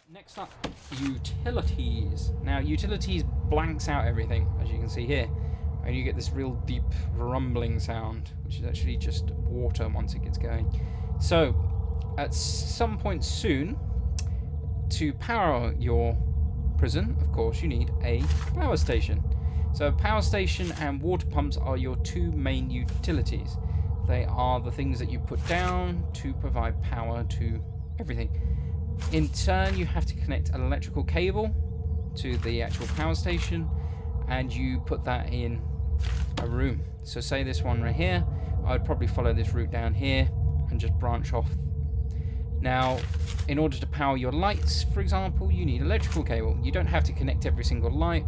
Next up, utilities. Now, utilities blanks out everything, as you can see here, and you get this real deep rumbling sound, which is actually just water once it gets going. So, at some point soon, to power your prison, of course, you need a power station. So, power station and water pumps are your two main utilities. They are the things that you put down to provide power to everything. In turn, you have to connect an electrical cable to the actual power station, and you put that in a room. So say this one right here, I would probably follow this route down here and just branch off. Now, in order to power your lights, for example, you need electrical cable. You don't have to connect every single light.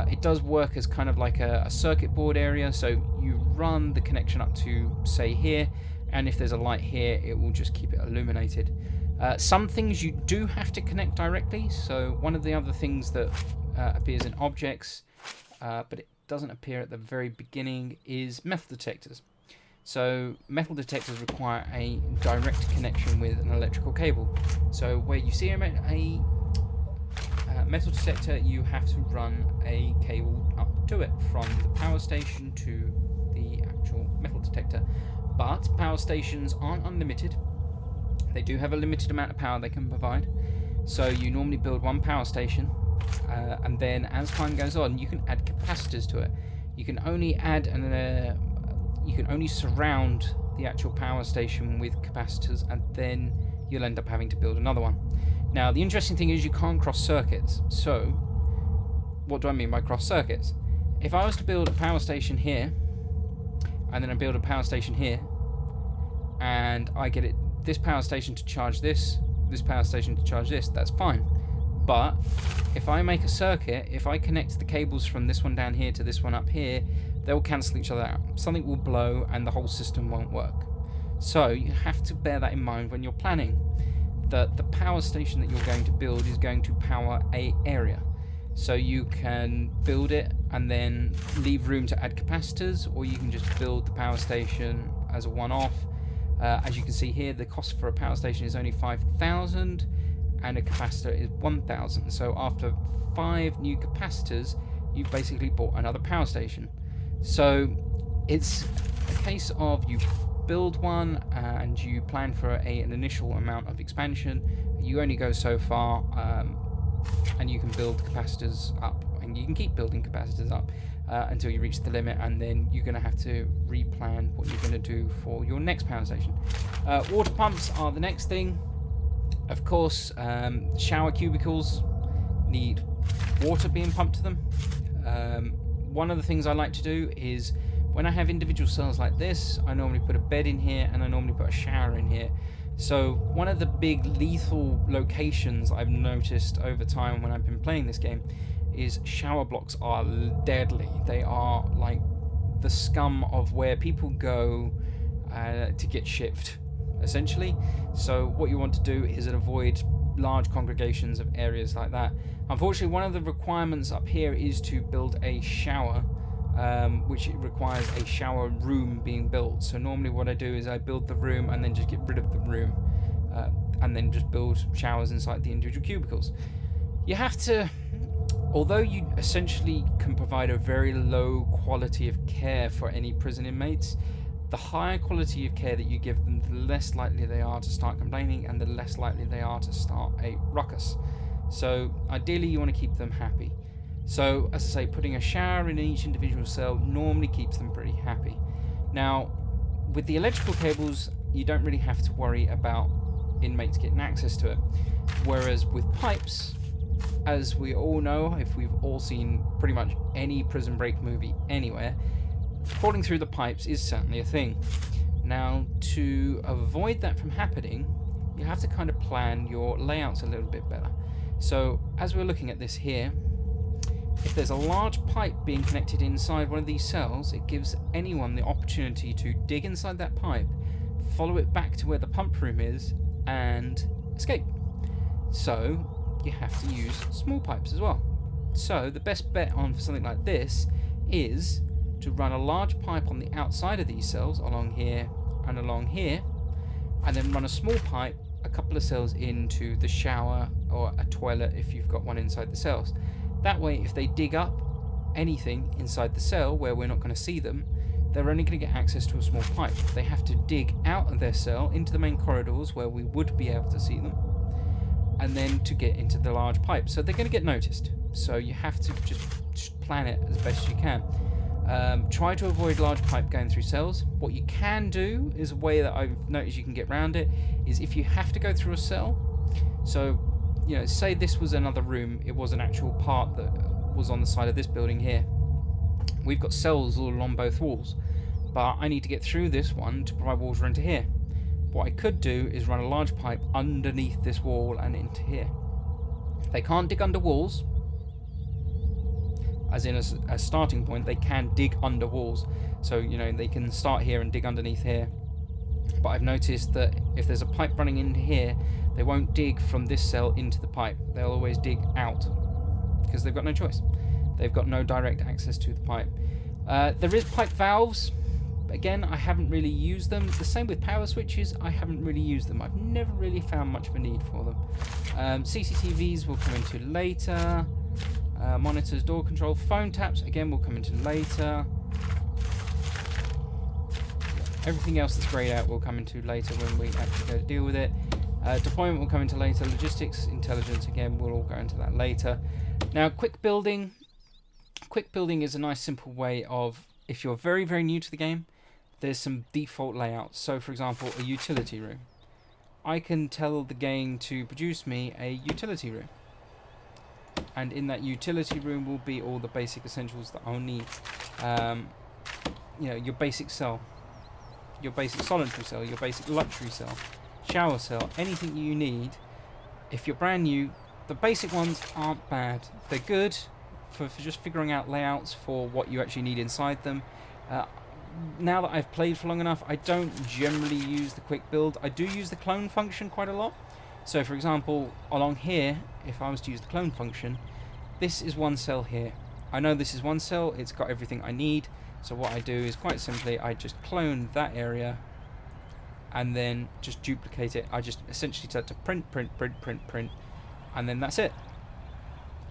It does work as kind of like a circuit board area, so you run the connection up to, say, here, and if there's a light here, it will just keep it illuminated. Some things you do have to connect directly, so one of the other things that appears in objects, but it doesn't appear at the very beginning, is metal detectors. So metal detectors require a direct connection with an electrical cable. So where you see a metal detector, you have to run a cable up to it from the power station to the actual metal detector. But power stations aren't unlimited. They do have a limited amount of power they can provide. So you normally build one power station, and then as time goes on, you can add capacitors to it. You can only add you can only surround the actual power station with capacitors, and then you'll end up having to build another one. Now, the interesting thing is you can't cross circuits. So, what do I mean by cross circuits? If I was to build a power station here, and then I build a power station here, and I get this power station to charge this power station to charge this, that's fine. But if I make a circuit, if I connect the cables from this one down here to this one up here, they'll cancel each other out. Something will blow and the whole system won't work. So you have to bear that in mind when you're planning, that the power station that you're going to build is going to power an area. So you can build it and then leave room to add capacitors, or you can just build the power station as a one-off. As you can see here, the cost for a power station is only 5,000 and a capacitor is 1,000. So after 5 new capacitors, you've basically bought another power station. So it's a case of you build one and you plan for an initial amount of expansion. You only go so far, and you can build capacitors up, and you can keep building capacitors up until you reach the limit, and then you're going to have to replan what you're going to do for your next power station. Water pumps are the next thing. Of course, shower cubicles need water being pumped to them. One of the things I like to do is, when I have individual cells like this, I normally put a bed in here and I normally put a shower in here. So one of the big lethal locations I've noticed over time when I've been playing this game is shower blocks are deadly. They are like the scum of where people go to get shivved, essentially. So what you want to do is avoid large congregations of areas like that. Unfortunately, one of the requirements up here is to build a shower, which requires a shower room being built. So normally what I do is I build the room and then just get rid of the room, and then just build showers inside the individual cubicles. You have to, although you essentially can provide a very low quality of care for any prison inmates, the higher quality of care that you give them, the less likely they are to start complaining and the less likely they are to start a ruckus. So ideally you want to keep them happy. So as I say, putting a shower in each individual cell normally keeps them pretty happy. Now, with the electrical cables, you don't really have to worry about inmates getting access to it. Whereas with pipes, as we all know, if we've all seen pretty much any Prison Break movie anywhere, crawling through the pipes is certainly a thing. Now, to avoid that from happening, you have to kind of plan your layouts a little bit better. So, as we're looking at this here, if there's a large pipe being connected inside one of these cells, it gives anyone the opportunity to dig inside that pipe, follow it back to where the pump room is, and escape. So, you have to use small pipes as well. So, the best bet on for something like this is to run a large pipe on the outside of these cells, along here and along here, and then run a small pipe a couple of cells into the shower or a toilet if you've got one inside the cells. That way, if they dig up anything inside the cell where we're not going to see them, they're only going to get access to a small pipe. They have to dig out of their cell into the main corridors where we would be able to see them, and then to get into the large pipe. So they're going to get noticed. So you have to just plan it as best you can. Try to avoid large pipe going through cells. What you can do is a way that I've noticed you can get around it is if you have to go through a cell. So, you know, say this was another room, it was an actual part that was on the side of this building here. We've got cells all along both walls, but I need to get through this one to provide water into here. What I could do is run a large pipe underneath this wall and into here. They can't dig under walls, as in a starting point. They can dig under walls, so you know they can start here and dig underneath here. But I've noticed that if there's a pipe running into here, they won't dig from this cell into the pipe. They'll always dig out because they've got no choice. They've got no direct access to the pipe. There is pipe valves. Again, I haven't really used them. The same with power switches. I haven't really used them. I've never really found much of a need for them. CCTVs will come into later. Monitors, door control, phone taps, again, will come into later. Everything else that's grayed out will come into later when we actually go to deal with it. Deployment will come into later. Logistics, intelligence, again, we'll all go into that later. Now, quick building. Quick building is a nice simple way of, if you're very, very new to the game, there's some default layouts. So, for example, a utility room. I can tell the game to produce me a utility room. And in that utility room will be all the basic essentials that I'll need. You know, your basic cell, your basic solitary cell, your basic luxury cell, shower cell, anything you need. If you're brand new, the basic ones aren't bad. They're good for just figuring out layouts for what you actually need inside them. Now that I've played for long enough, I don't generally use the quick build. I do use the clone function quite a lot. So for example, along here, if I was to use the clone function, this is one cell here. I know this is one cell, it's got everything I need. So what I do is quite simply, I just clone that area and then just duplicate it. I just essentially set to print, and then that's it.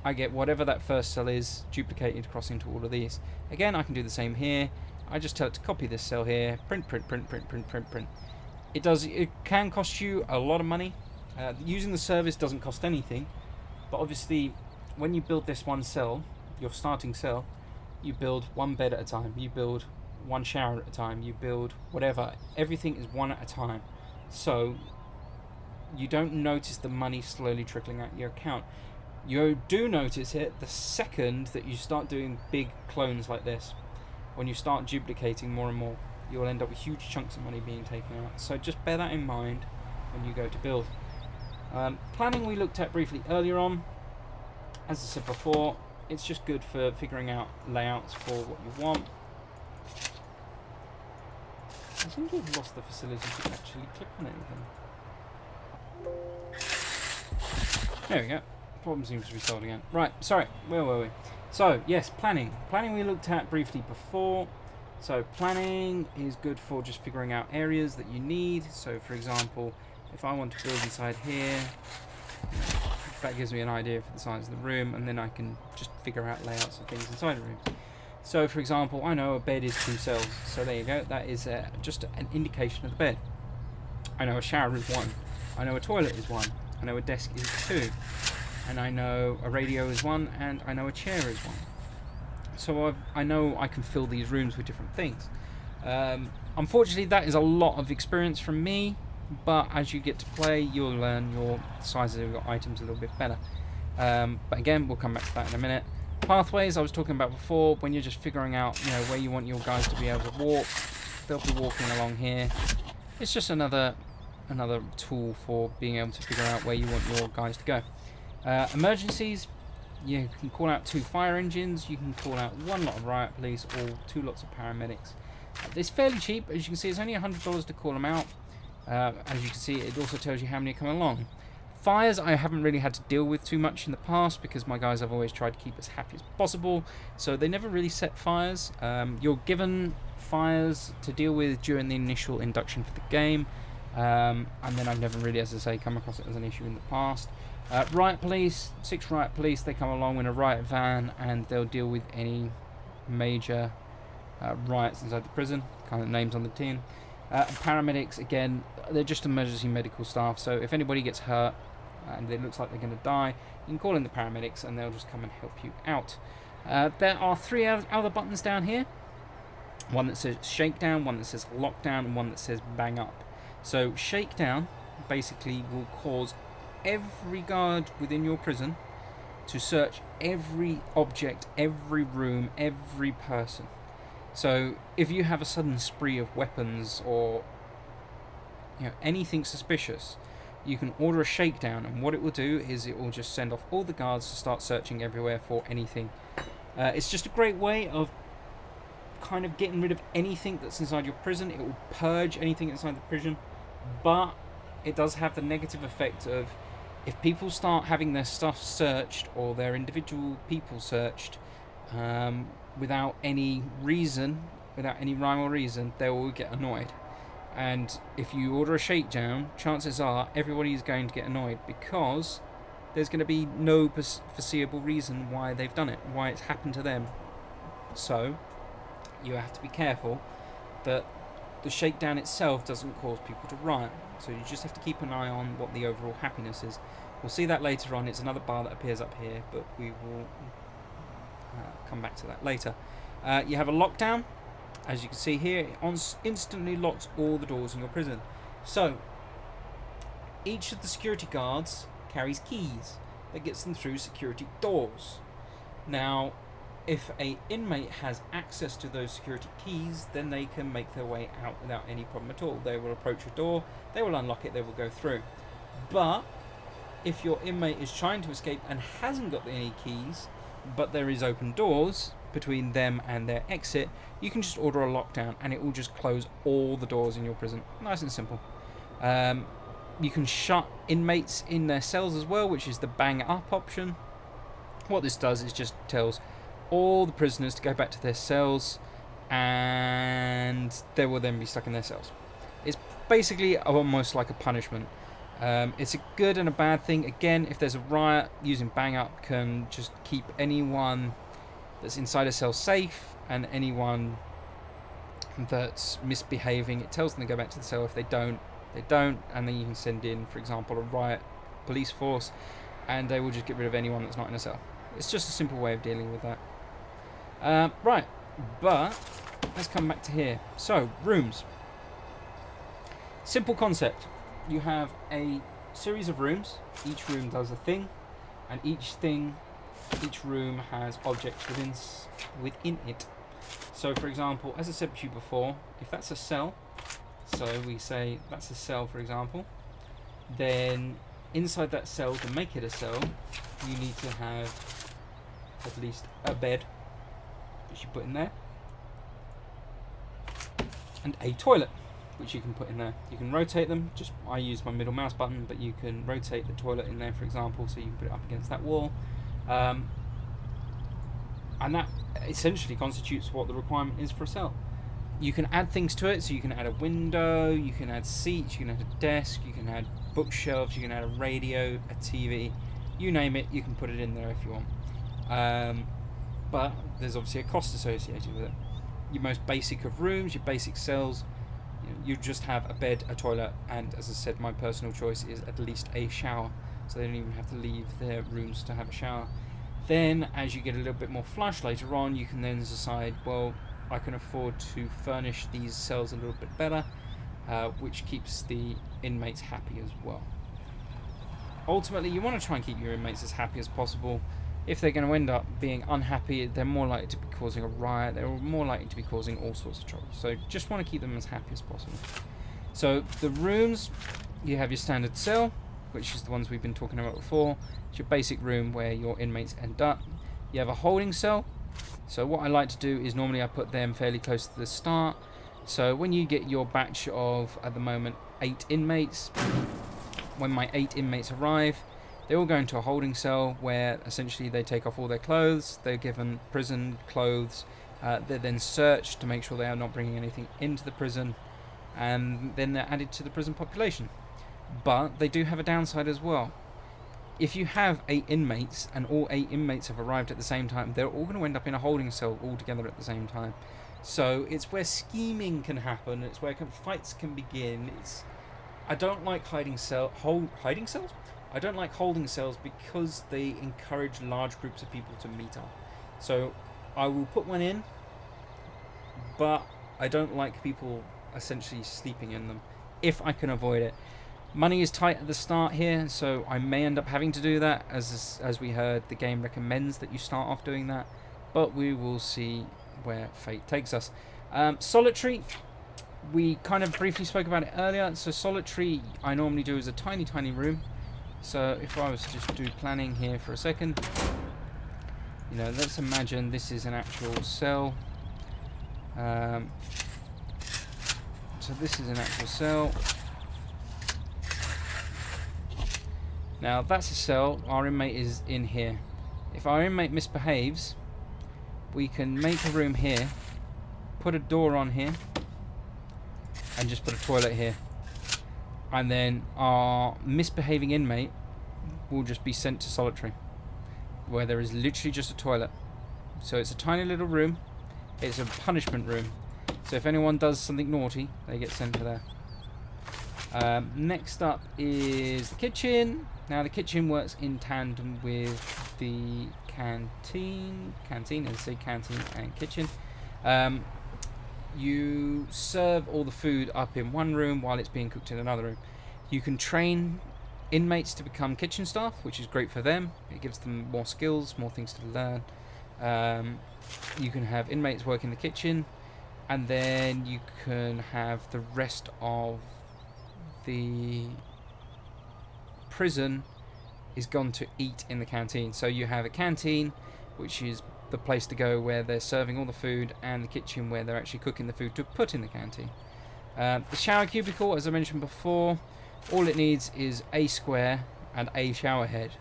I get whatever that first cell is duplicated across into all of these. Again, I can do the same here. I just tell it to copy this cell here, print. It can cost you a lot of money. Using the service doesn't cost anything, but obviously when you build this one cell, your starting cell, you build one bed at a time, you build one shower at a time, you build whatever. Everything is one at a time, so you don't notice the money slowly trickling out your account. You do notice it the second that you start doing big clones like this. When you start duplicating more and more, you'll end up with huge chunks of money being taken out. So just bear that in mind when you go to build. Planning we looked at briefly earlier on. As I said before, it's just good for figuring out layouts for what you want. I seem to have lost the facility to actually click on anything. There we go. Problem seems to be solved again. Right, sorry, where were we? So, yes, planning. Planning we looked at briefly before. So, planning is good for just figuring out areas that you need. So, for example, if I want to build inside here, that gives me an idea for the size of the room, and then I can just figure out layouts of things inside the rooms. So, for example, I know a bed is 2 cells. So, there you go. That is just an indication of the bed. I know a shower room is 1. I know a toilet is 1. I know a desk is 2. And I know a radio is 1, and I know a chair is 1. So I know I can fill these rooms with different things. Unfortunately, that is a lot of experience from me, but as you get to play, you'll learn your sizes of your items a little bit better. But again, we'll come back to that in a minute. Pathways, I was talking about before, when you're just figuring out, you know, where you want your guys to be able to walk, they'll be walking along here. It's just another tool for being able to figure out where you want your guys to go. Emergencies, you can call out 2 fire engines, you can call out 1 lot of riot police, or 2 lots of paramedics. It's fairly cheap, as you can see. It's only $100 to call them out. As you can see, it also tells you how many are coming along. Fires I haven't really had to deal with too much in the past, because my guys have always tried to keep as happy as possible, so they never really set fires. You're given fires to deal with during the initial induction for the game. And then I've never really, as I say, come across it as an issue in the past. Riot police, 6 riot police, they come along in a riot van and they'll deal with any major riots inside the prison, kind of names on the tin. Paramedics, again, they're just emergency medical staff, so if anybody gets hurt and it looks like they're going to die, you can call in the paramedics and they'll just come and help you out. There are 3 other buttons down here. One that says Shakedown, one that says Lockdown, and one that says Bang Up. So Shakedown basically will cause every guard within your prison to search every object, every room, every person. So if you have a sudden spree of weapons or anything suspicious, you can order a shakedown, and what it will do is it will just send off all the guards to start searching everywhere for anything. It's just a great way of kind of getting rid of anything that's inside your prison. It will purge anything inside the prison, but it does have the negative effect of, if people start having their stuff searched or their individual people searched without any reason, without any rhyme or reason, they will get annoyed. And if you order a shakedown, chances are everybody is going to get annoyed, because there's going to be no foreseeable reason why they've done it, why it's happened to them. So you have to be careful that the shakedown itself doesn't cause people to riot. So you just have to keep an eye on what the overall happiness is. We'll see that later on. It's another bar that appears up here, but we will come back to that later. You have a lockdown. As you can see here, it instantly locks all the doors in your prison. So each of the security guards carries keys that gets them through security doors. Now, if an inmate has access to those security keys, then they can make their way out without any problem at all. They will approach a door, they will unlock it, they will go through. But if your inmate is trying to escape and hasn't got any keys, but there is open doors between them and their exit, you can just order a lockdown and it will just close all the doors in your prison. Nice and simple. You can shut inmates in their cells as well, which is the bang up option. What this does is just tells all the prisoners to go back to their cells, and they will then be stuck in their cells. It's basically almost like a punishment. It's a good and a bad thing. Again, if there's a riot, using bang up can just keep anyone that's inside a cell safe, and anyone that's misbehaving, it tells them to go back to the cell. If they don't, they don't, and then you can send in, for example, a riot police force, and they will just get rid of anyone that's not in a cell. It's just a simple way of dealing with that. Right, but let's come back to here. So, rooms. Simple concept. You have a series of rooms. Each room does a thing, and each room has objects within it. So, for example, as I said to you before, if that's a cell, so we say that's a cell, for example, then inside that cell, to make it a cell, you need to have at least a bed, which you put in there, and a toilet, which you can put in there. You can rotate them. Just I use my middle mouse button, but you can rotate the toilet in there, for example, so you can put it up against that wall. And that essentially constitutes what the requirement is for a cell. You can add things to it, so you can add a window, you can add seats, you can add a desk, you can add bookshelves, you can add a radio, a TV, you name it, you can put it in there if you want. But there's obviously a cost associated with it. Your most basic of rooms, your basic cells, you just have a bed, a toilet, and as I said, my personal choice is at least a shower, so they don't even have to leave their rooms to have a shower. Then, as you get a little bit more flush later on, you can then decide, well, I can afford to furnish these cells a little bit better, which keeps the inmates happy as well. Ultimately, you want to try and keep your inmates as happy as possible. If they're going to end up being unhappy, they're more likely to be causing a riot, they're more likely to be causing all sorts of trouble. So just want to keep them as happy as possible. So the rooms, you have your standard cell, which is the ones we've been talking about before. It's your basic room where your inmates end up. You have a holding cell. So what I like to do is normally I put them fairly close to the start. So when you get your batch of, at the moment, 8 inmates, when my 8 inmates arrive, they all go into a holding cell where essentially they take off all their clothes, they're given prison clothes, they're then searched to make sure they are not bringing anything into the prison, and then they're added to the prison population. But they do have a downside as well. If you have 8 inmates and all 8 inmates have arrived at the same time, they're all going to end up in a holding cell all together at the same time. So it's where scheming can happen. It's where fights can begin. I don't like hiding cells. I don't like holding cells because they encourage large groups of people to meet up. So I will put one in, but I don't like people essentially sleeping in them if I can avoid it. Money is tight at the start here, so I may end up having to do that. As we heard, the game recommends that you start off doing that, but we will see where fate takes us. Solitary, we kind of briefly spoke about it earlier. So solitary, I normally do as a tiny room. So if I was to just do planning here for a second, you know, let's imagine this is an actual cell. So this is an actual cell. Now that's a cell, our inmate is in here. If our inmate misbehaves, we can make a room here, put a door on here, and just put a toilet here. And then our misbehaving inmate will just be sent to solitary, where there is literally just a toilet. So it's a tiny little room, it's a punishment room. So if anyone does something naughty, they get sent to there. Next up is the kitchen. Now the kitchen works in tandem with the canteen, as I say, canteen and kitchen. You serve all the food up in one room while it's being cooked in another room. You can train inmates to become kitchen staff, which is great for them. It gives them more skills, more things to learn. You can have inmates work in the kitchen, and then you can have the rest of the prison is gone to eat in the canteen. So you have a canteen, which is the place to go where they're serving all the food, and the kitchen where they're actually cooking the food to put in the canteen. The shower cubicle, as I mentioned before, all it needs is a square and a shower head.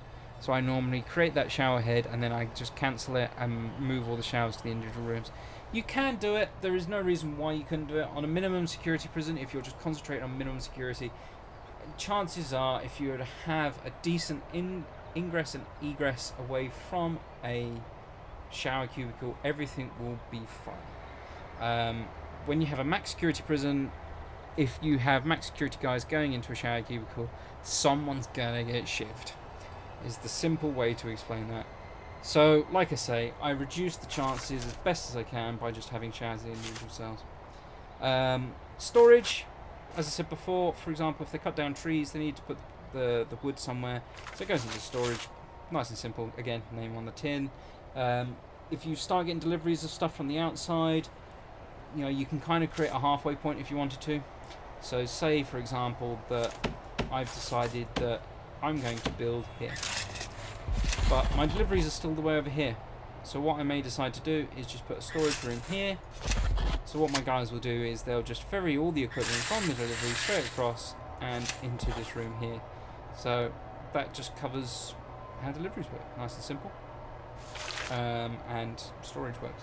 So I normally create that shower head and then I just cancel it and move all the showers to the individual rooms. You can do it, there is no reason why you couldn't do it on a minimum security prison. If you're just concentrating on minimum security, chances are, if you were to have a decent ingress and egress away from a shower cubicle, everything will be fine. When you have a max security prison, if you have max security guys going into a shower cubicle, someone's gonna get shivved, is the simple way to explain that. So like I say, I reduce the chances as best as I can by just having showers in individual cells. Storage, as I said before, for example, if they cut down trees, they need to put the wood somewhere, so it goes into storage. Nice and simple, again, name on the tin. If you start getting deliveries of stuff from the outside, you know, you can kind of create a halfway point if you wanted to. So say, for example, that I've decided that I'm going to build here, but my deliveries are still the way over here. So what I may decide to do is just put a storage room here. So what my guys will do is they'll just ferry all the equipment from the delivery straight across and into this room here. So that just covers how deliveries work. Nice and simple. And storage works.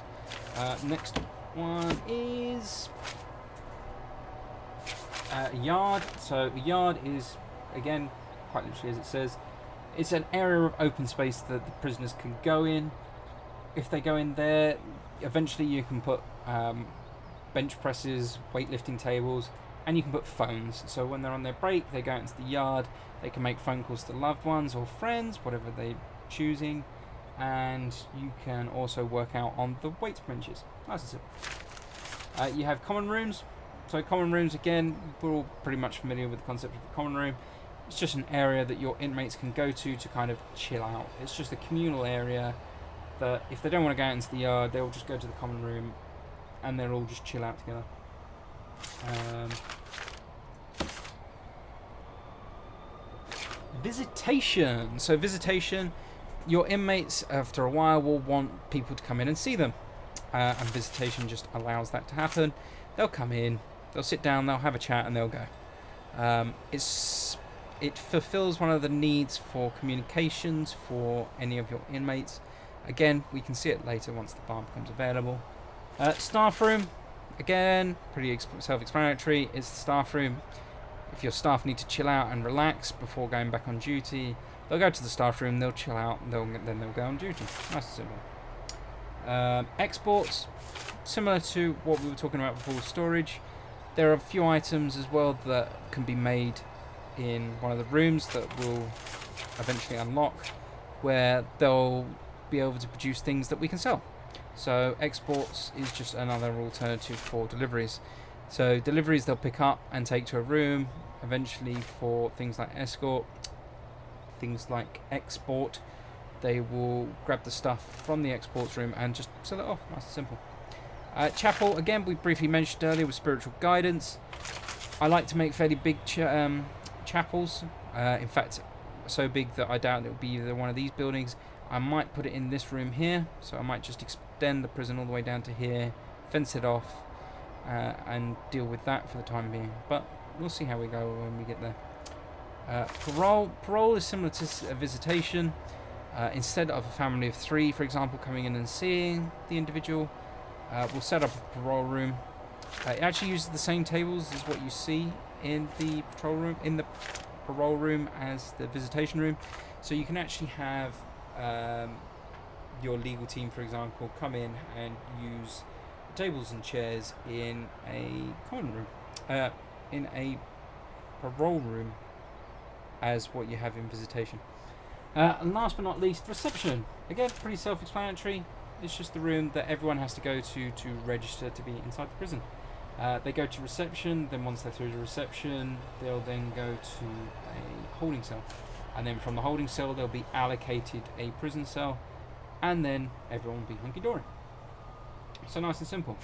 Next one is a yard. So the yard is, again, quite literally as it says, it's an area of open space that the prisoners can go in. If they go in there, eventually you can put bench presses, weightlifting tables, and you can put phones. So when they're on their break, they go out into the yard, they can make phone calls to loved ones or friends, whatever they're choosing, and you can also work out on the weights benches. Nice and simple. You have common rooms. So common rooms, again, we're all pretty much familiar with the concept of a common room. It's just an area that your inmates can go to kind of chill out. It's just a communal area that if they don't want to go out into the yard, they'll just go to the common room and they'll all just chill out together. Visitation. So visitation, your inmates after a while will want people to come in and see them, and visitation just allows that to happen. They'll come in, they'll sit down, they'll have a chat, and they'll go. It fulfills one of the needs for communications for any of your inmates. Again, we can see it later once the bar becomes available. Staff room, again, pretty self-explanatory. It's the staff room. If your staff need to chill out and relax before going back on duty, they'll go to the staff room, they'll chill out, and then they'll go on duty. Nice and simple. Exports, similar to what we were talking about before with storage. There are a few items as well that can be made in one of the rooms that will eventually unlock, where they'll be able to produce things that we can sell. So exports is just another alternative for deliveries. So deliveries they'll pick up and take to a room. Eventually for things like escort, things like export, they will grab the stuff from the exports room and just sell it off. Nice and simple. Chapel, again, we briefly mentioned earlier with spiritual guidance. I like to make fairly big chapels. In fact, so big that I doubt it will be either one of these buildings. I might put it in this room here, so I might just extend the prison all the way down to here, fence it off, and deal with that for the time being. But we'll see how we go when we get there. Parole is similar to visitation. Instead of a family of 3, for example, coming in and seeing the individual, we'll set up a parole room. It actually uses the same tables as what you see in the parole room as the visitation room. So you can actually have your legal team, for example, come in and use tables and chairs in a common room, in a parole room, as what you have in visitation. And last but not least, reception. Again, pretty self-explanatory. It's just the room that everyone has to go to register to be inside the prison. They go to reception, then once they're through the reception, they'll then go to a holding cell. And then from the holding cell, they'll be allocated a prison cell, and then everyone will be hunky-dory. So nice and simple.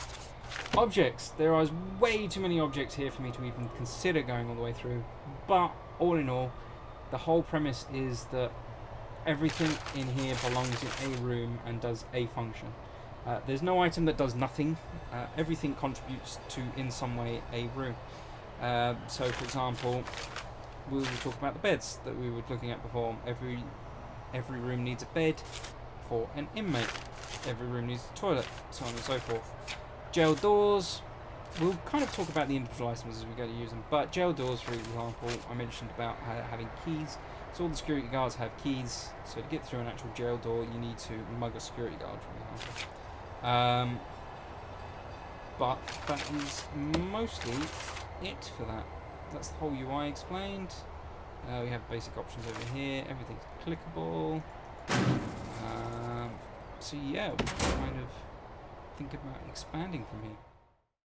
Objects. There are way too many objects here for me to even consider going all the way through. But all in all, the whole premise is that everything in here belongs in a room and does a function. There's no item that does nothing. Everything contributes to, in some way, a room. So, for example, we will talk about the beds that we were looking at before. Every room needs a bed for an inmate. Every room needs a toilet, so on and so forth. Jail doors. We'll kind of talk about the individual items as we go to use them. But jail doors, for example, I mentioned about having keys. So all the security guards have keys. So to get through an actual jail door, you need to mug a security guard, for example. But that is mostly it for that. That's the whole UI explained. We have basic options over here. Everything's clickable. So yeah, we'll kind of think about expanding from here.